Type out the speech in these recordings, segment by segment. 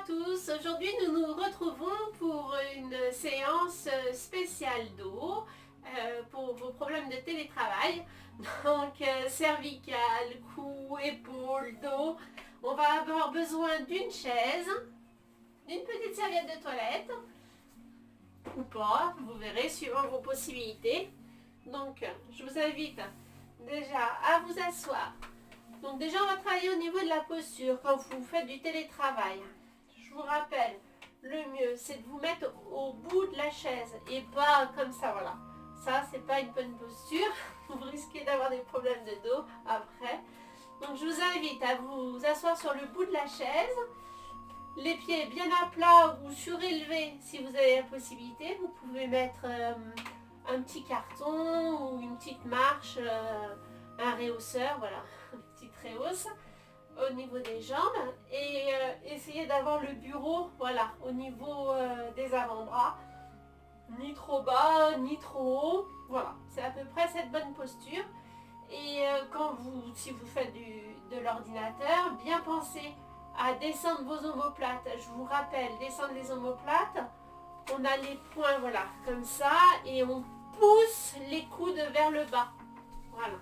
tous, aujourd'hui nous nous retrouvons pour une séance spéciale dos pour vos problèmes de télétravail. Donc cervical, cou, épaules, dos. On va avoir besoin d'une chaise, d'une petite serviette de toilette, ou pas, vous verrez suivant vos possibilités. Donc je vous invite déjà à vous asseoir. Donc déjà, on va travailler au niveau de la posture quand vous faites du télétravail. Je vous rappelle, le mieux, c'est de vous mettre au bout de la chaise et pas comme ça, voilà. Ça, c'est pas une bonne posture. Vous risquez d'avoir des problèmes de dos après. Donc, je vous invite à vous asseoir sur le bout de la chaise. Les pieds bien à plat ou surélevés si vous avez la possibilité. Vous pouvez mettre un petit carton ou une petite marche, un réhausseur, voilà. Petite réhausse au niveau des jambes et essayez d'avoir le bureau voilà au niveau des avant-bras, ni trop bas ni trop haut, voilà, c'est à peu près cette bonne posture. Et si vous faites de l'ordinateur, bien pensez à descendre vos omoplates. Je vous rappelle, descendre les omoplates, on a les poings voilà comme ça et on pousse les coudes vers le bas, voilà.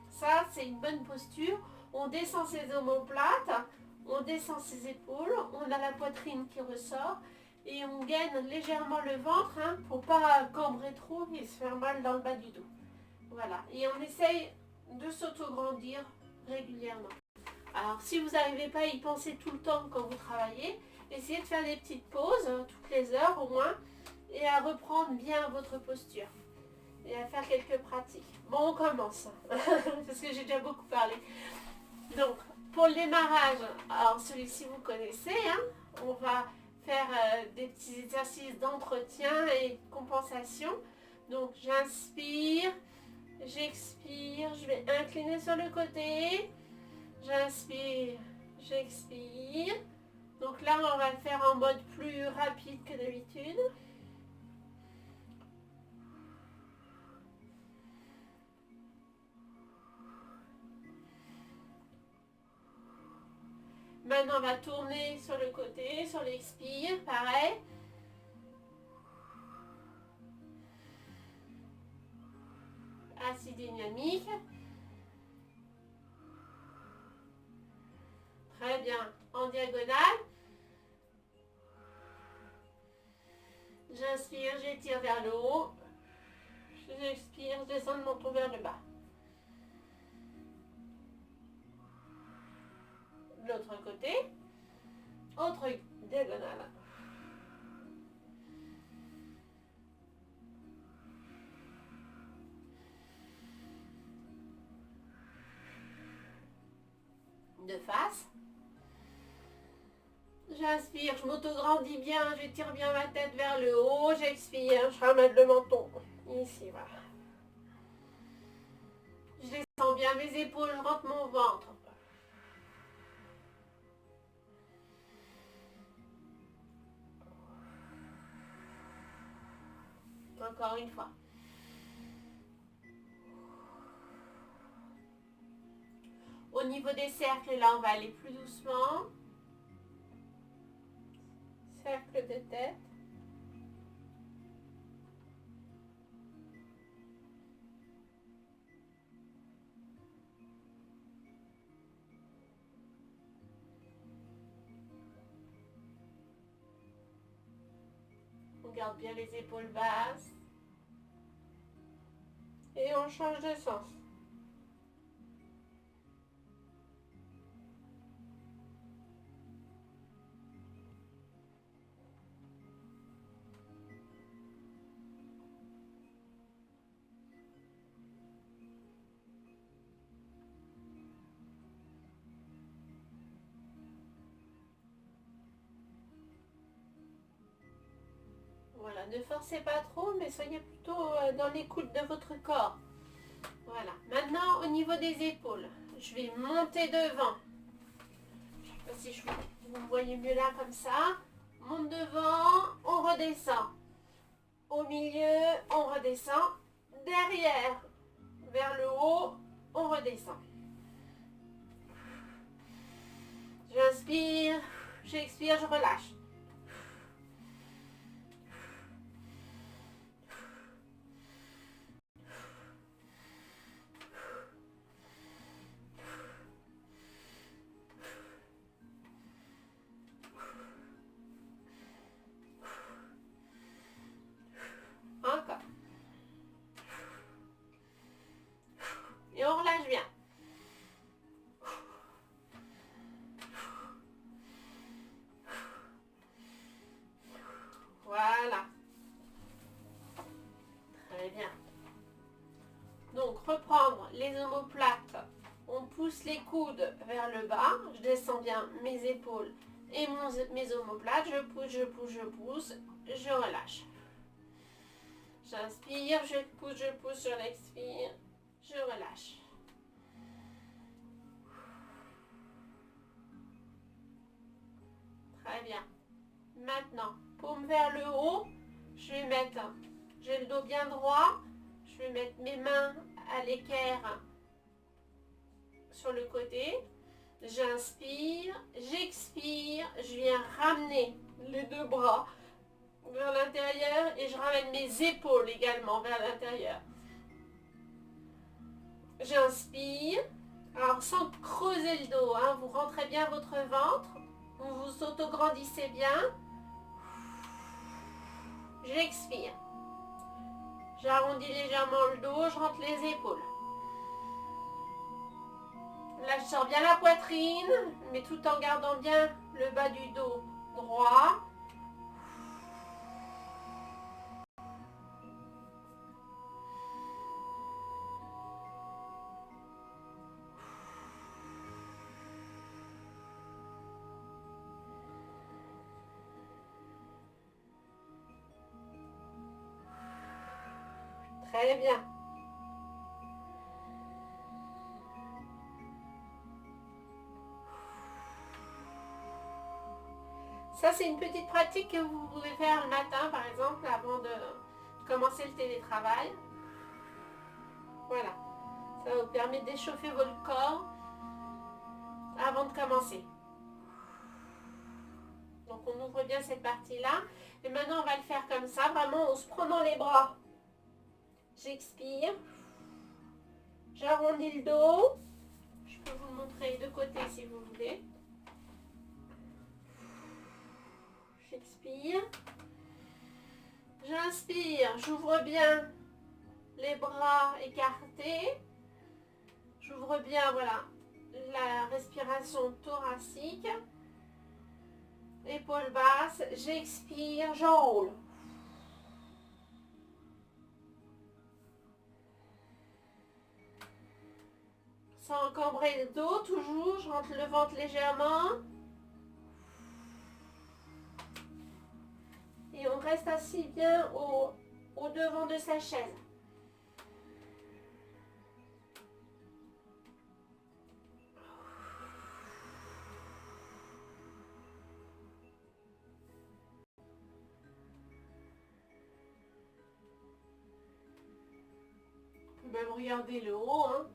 Ça, c'est une bonne posture. On descend ses omoplates, on descend ses épaules, on a la poitrine qui ressort et on gaine légèrement le ventre pour pas cambrer trop et se faire mal dans le bas du dos. Voilà. Et on essaye de s'auto-grandir régulièrement. Alors, si vous n'arrivez pas à y penser tout le temps quand vous travaillez, essayez de faire des petites pauses, toutes les heures au moins, et à reprendre bien votre posture. Et à faire quelques pratiques. Bon, on commence, parce que j'ai déjà beaucoup parlé. Donc, pour le démarrage, alors celui-ci vous connaissez, on va faire des petits exercices d'entretien et de compensation. Donc, j'inspire, j'expire, je vais incliner sur le côté, j'inspire, j'expire. Donc là, on va le faire en mode plus rapide que d'habitude. Maintenant, on va tourner sur le côté, sur l'expire, pareil. Assez dynamique. Très bien. En diagonale. J'inspire, j'étire vers le haut. J'expire, je descends le menton vers le bas. De l'autre côté. Autre diagonale. De face. J'inspire, je m'auto-grandis bien, j'étire bien ma tête vers le haut, j'expire, je ramène le menton. Ici, voilà. Je descends bien mes épaules, je rentre mon ventre. Encore une fois. Au niveau des cercles, là, on va aller plus doucement. Cercle de tête. On garde bien les épaules basses. Et on change de sens. Voilà, ne forcez pas trop, mais soyez plutôt dans l'écoute de votre corps. Voilà, maintenant au niveau des épaules, je vais monter devant. Je ne sais pas si vous me voyez mieux là comme ça. Monte devant, on redescend. Au milieu, on redescend. Derrière, vers le haut, on redescend. J'inspire, J'expire, je relâche. Encore. Et on relâche bien. Voilà. Très bien. Donc, reprendre les omoplates. On pousse les coudes vers le bas. Je descends bien mes épaules et mes omoplates. Je pousse, je pousse, je pousse. Je relâche. J'inspire, je pousse, je l'expire. Je relâche. Très bien. Maintenant, paume vers le haut. Je vais mettre, j'ai le dos bien droit. Je vais mettre mes mains à l'équerre sur le côté. J'inspire, j'expire. Je viens ramener les deux bras vers l'intérieur et je ramène mes épaules également vers l'intérieur. J'inspire. Alors sans creuser le dos, hein, vous rentrez bien votre ventre. Vous vous auto-grandissez bien. J'expire. J'arrondis légèrement le dos, je rentre les épaules. Là, je sors bien la poitrine, mais tout en gardant bien le bas du dos droit. Très bien. Ça, c'est une petite pratique que vous pouvez faire le matin, par exemple, avant de commencer le télétravail. Voilà. Ça vous permet d'échauffer votre corps avant de commencer. Donc, on ouvre bien cette partie-là. Et maintenant, on va le faire comme ça, vraiment en se prenant les bras. J'expire. J'arrondis le dos. Je peux vous le montrer de côté si vous voulez. J'expire. J'inspire. J'ouvre bien les bras écartés. J'ouvre bien, voilà, la respiration thoracique. Épaules basses. J'expire. J'enroule. Sans encombrer le dos, toujours. Je rentre le ventre légèrement. Et on reste assis bien au devant de sa chaise. On peut même regarder le haut, hein.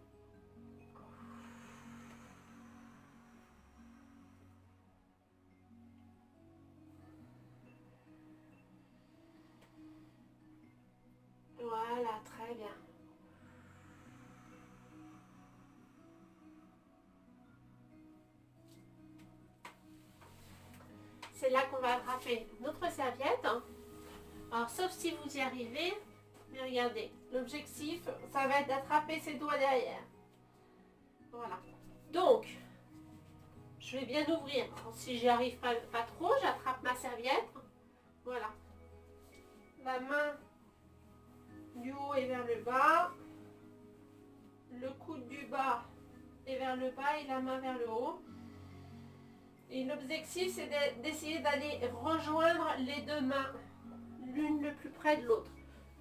Voilà, très bien. C'est là qu'on va attraper notre serviette. Alors, sauf si vous y arrivez, mais regardez, l'objectif, ça va être d'attraper ses doigts derrière. Voilà. Donc, je vais bien ouvrir. Alors, si j'y arrive pas trop, j'attrape ma serviette. Voilà. La main du haut est vers le bas. Le coude du bas est vers le bas et la main vers le haut. Et l'objectif, c'est d'essayer d'aller rejoindre les deux mains, l'une le plus près de l'autre.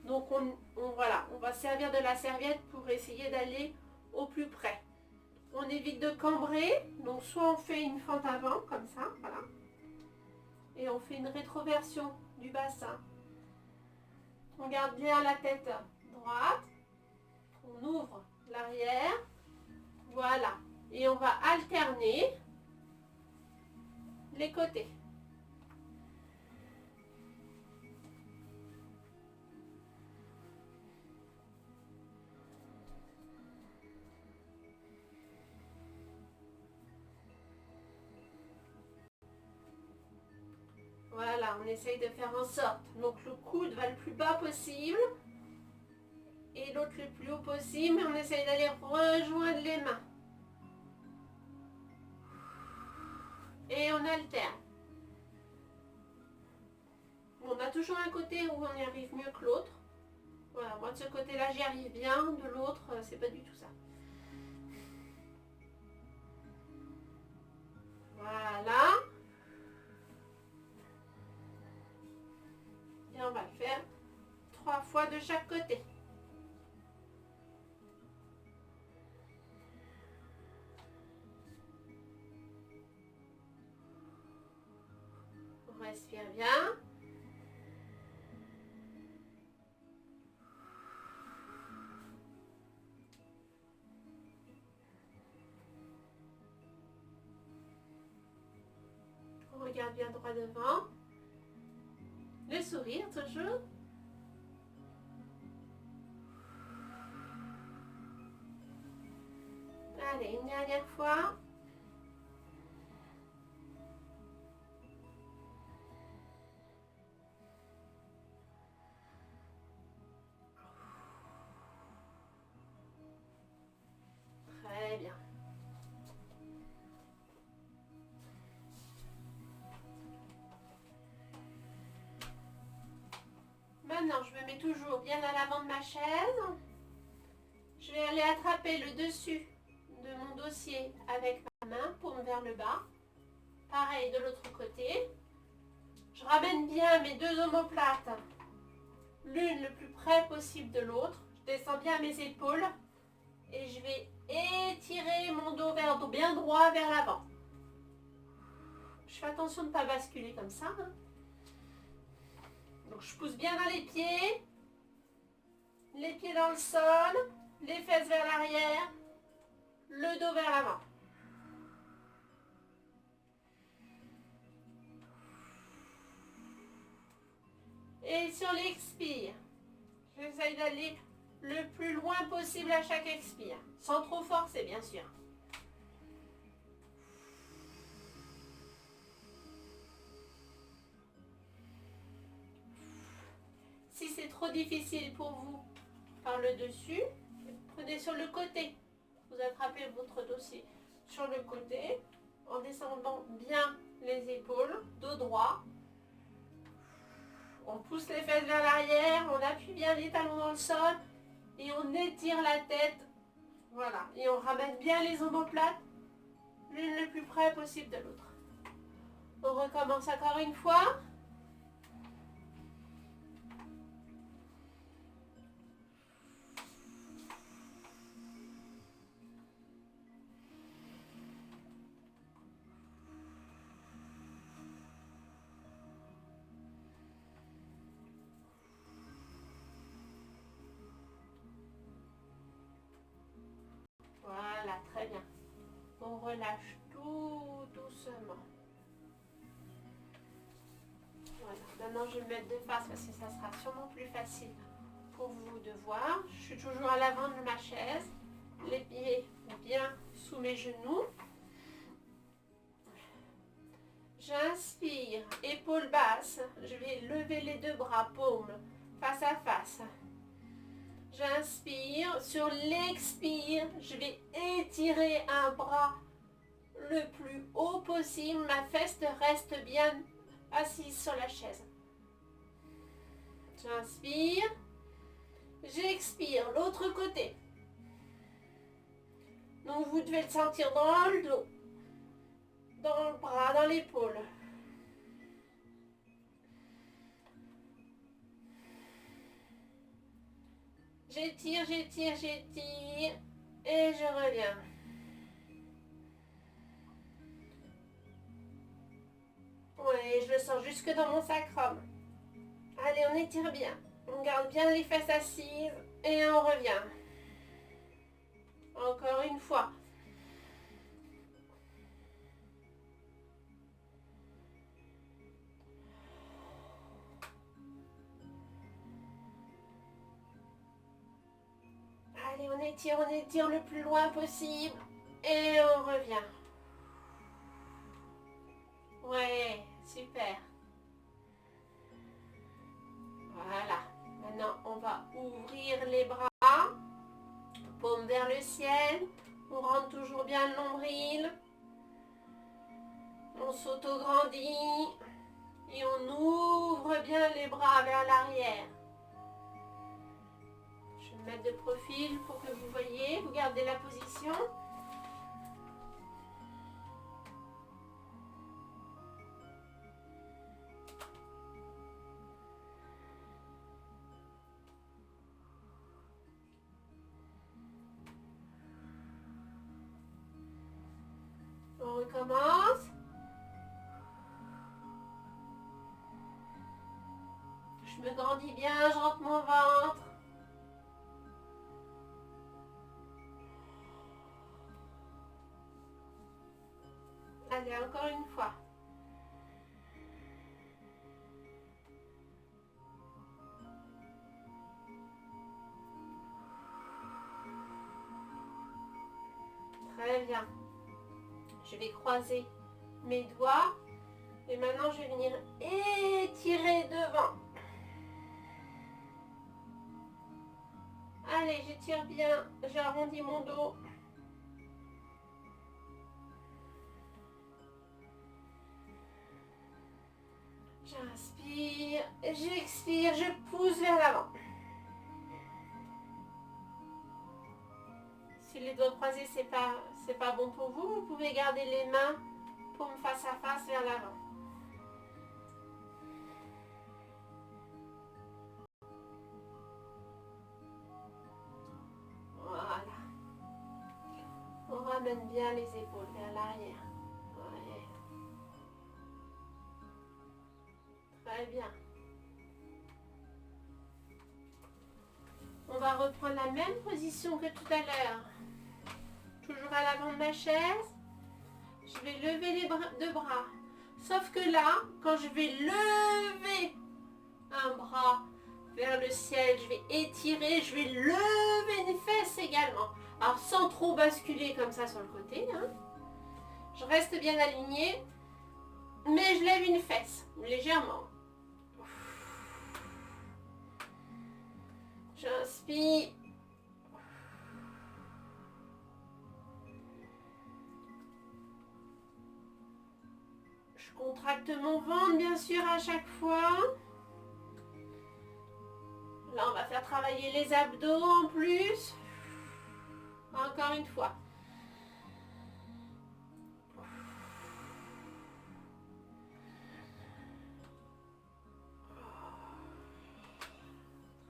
Donc, voilà, on va servir de la serviette pour essayer d'aller au plus près. On évite de cambrer, donc soit on fait une fente avant, comme ça, voilà. Et on fait une rétroversion du bassin. On garde bien la tête droite. On ouvre l'arrière. Voilà. Et on va alterner les côtés. Voilà, on essaye de faire en sorte. Donc le coude va le plus bas possible et l'autre le plus haut possible. On essaye d'aller rejoindre les mains. Et on alterne. On a toujours un côté où on y arrive mieux que l'autre. Voilà, moi de ce côté-là j'y arrive bien, de l'autre c'est pas du tout ça. Voilà. Et on va le faire 3 fois de chaque côté. On respire bien. On regarde bien droit devant. Le sourire toujours. Allez, une dernière fois. Très bien. Maintenant, je me mets toujours bien à l'avant de ma chaise. Je vais aller attraper le dessus de mon dossier avec ma main, paume vers le bas. Pareil de l'autre côté. Je ramène bien mes deux omoplates, l'une le plus près possible de l'autre. Je descends bien mes épaules et je vais étirer mon dos bien droit vers l'avant. Je fais attention de ne pas basculer comme ça. Donc je pousse bien dans les pieds dans le sol, les fesses vers l'arrière, le dos vers l'avant. Et sur l'expire, j'essaye d'aller le plus loin possible à chaque expire, sans trop forcer bien sûr. Si c'est trop difficile pour vous par le dessus, prenez sur le côté. Vous attrapez votre dossier sur le côté en descendant bien les épaules, dos droit. On pousse les fesses vers l'arrière, on appuie bien les talons dans le sol et on étire la tête. Voilà, et on ramène bien les omoplates, l'une le plus près possible de l'autre. On recommence encore une fois. Voilà, très bien. On relâche tout doucement. Voilà, maintenant je vais me mettre de face parce que ça sera sûrement plus facile pour vous de voir. Je suis toujours à l'avant de ma chaise, les pieds bien sous mes genoux. J'inspire, épaules basses, je vais lever les deux bras, paumes, face à face. J'inspire, sur l'expire, je vais étirer un bras le plus haut possible. Ma fesse reste bien assise sur la chaise. J'inspire, j'expire, l'autre côté. Donc vous devez le sentir dans le dos, dans le bras, dans l'épaule. J'étire, j'étire, j'étire et je reviens. Ouais, je le sens jusque dans mon sacrum. Allez, on étire bien. On garde bien les fesses assises et on revient. Encore une fois. on étire le plus loin possible. Et on revient. Ouais, super. Voilà. Maintenant, on va ouvrir les bras. Paume vers le ciel. On rentre toujours bien le nombril. On s'auto-grandit. Et on ouvre bien les bras vers l'arrière. Je vais me mettre de profil pour que vous voyez. Vous gardez la position. On recommence. Je me grandis bien, je rentre mon ventre. Allez, encore une fois. Très bien. Je vais croiser mes doigts. Et maintenant, je vais venir étirer devant. Allez, j'étire bien. J'arrondis mon dos. J'inspire, j'expire, je pousse vers l'avant. Si les doigts croisés, c'est pas bon pour vous, vous pouvez garder les mains paume face à face vers l'avant. Voilà. On ramène bien les épaules vers l'arrière. Ouais. Très bien. On va reprendre la même position que tout à l'heure. Toujours à l'avant de ma chaise. Je vais lever les deux bras. Sauf que là, quand je vais lever un bras vers le ciel, je vais étirer, je vais lever une fesse également. Alors sans trop basculer comme ça sur le côté. Hein. Je reste bien alignée, mais je lève une fesse, légèrement. J'inspire. Je contracte mon ventre, bien sûr, à chaque fois. Là, on va faire travailler les abdos en plus. Encore une fois.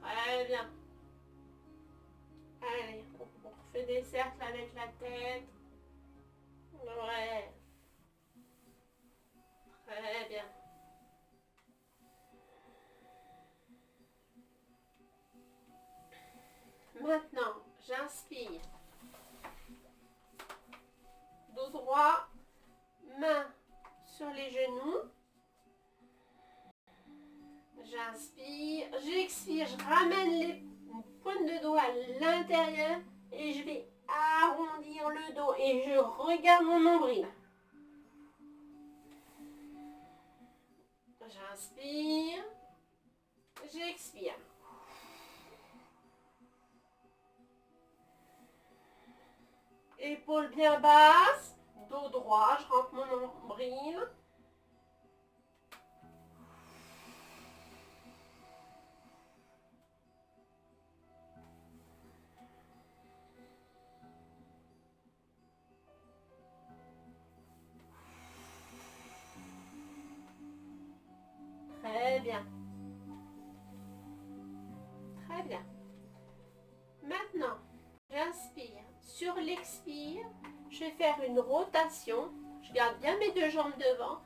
Très bien. Allez, on fait des cercles avec la tête. Ouais. Très bien. Maintenant, j'inspire. Dos droit, main sur les genoux. J'inspire, j'expire, je ramène les pointes de dos à l'intérieur et je vais arrondir le dos et je regarde mon nombril. J'inspire, j'expire. Épaules bien basses, dos droit, je rentre mon nombril. Très bien. Très bien. Maintenant, j'inspire. Sur l'expire, je vais faire une rotation. Je garde bien mes deux jambes devant.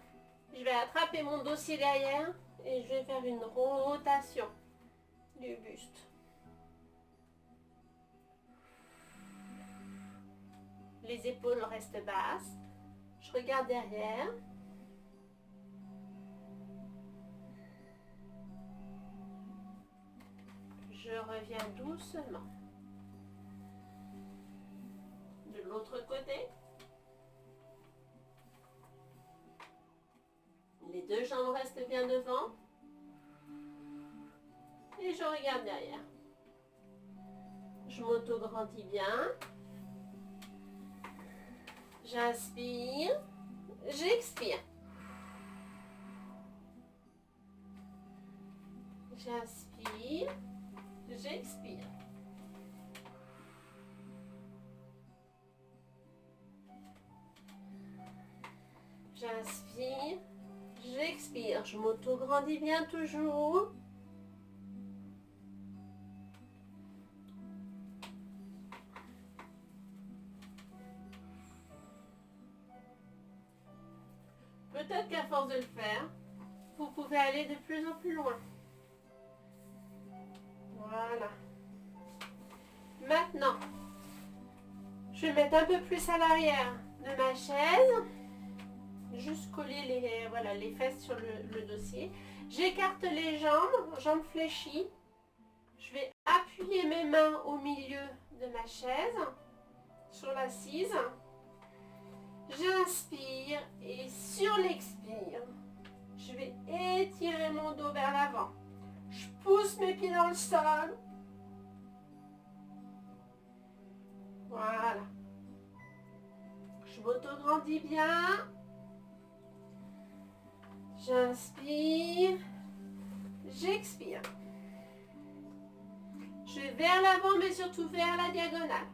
Je vais attraper mon dossier derrière et je vais faire une rotation du buste. Les épaules restent basses. Je regarde derrière. Je reviens doucement. l'autre côté. Les deux jambes restent bien devant. Et je regarde derrière. Je m'auto-grandis bien. J'inspire. J'expire. J'inspire. J'expire. J'inspire. J'expire. Je m'auto-grandis bien toujours. Peut-être qu'à force de le faire, vous pouvez aller de plus en plus loin. Voilà. Maintenant, je vais mettre un peu plus à l'arrière de ma chaise. Juste coller les fesses sur le dossier. J'écarte les jambes, jambes fléchies. Je vais appuyer mes mains au milieu de ma chaise, sur l'assise. J'inspire et sur l'expire, je vais étirer mon dos vers l'avant. Je pousse mes pieds dans le sol. Voilà. Je m'auto-grandis bien. J'inspire. J'expire. Je vais vers l'avant, mais surtout vers la diagonale.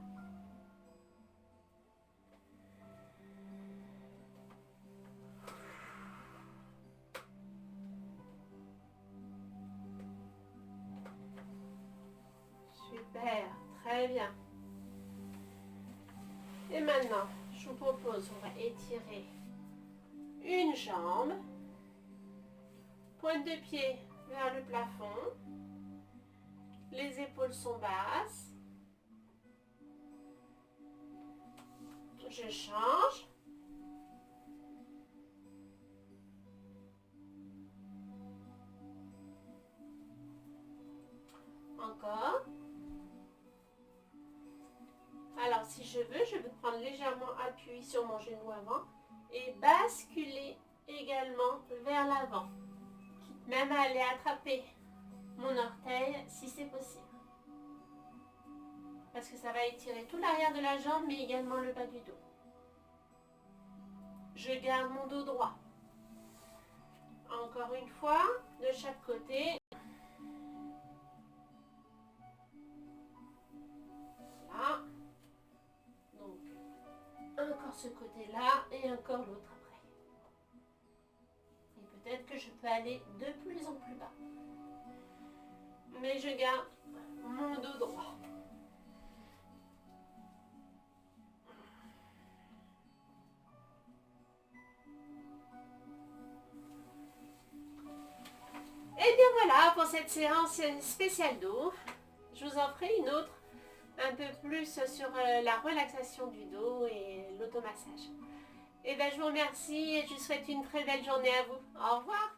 Super, très bien. Et maintenant, je vous propose, on va étirer une jambe, pointe de pied vers le plafond, les épaules sont basses. Je change. Encore. Alors, si je veux, je vais prendre légèrement appui sur mon genou avant et basculer également vers l'avant. Même aller attraper mon orteil si c'est possible. Parce que ça va étirer tout l'arrière de la jambe, mais également le bas du dos. Je garde mon dos droit. Encore une fois, de chaque côté. Voilà. Donc, encore ce côté-là et encore l'autre après. Et peut-être que je peux aller de plus en plus bas. Mais je garde mon dos droit. Et bien voilà pour cette séance spéciale dos. Je vous en ferai une autre un peu plus sur la relaxation du dos et l'automassage. Et bien je vous remercie et je vous souhaite une très belle journée à vous. Au revoir.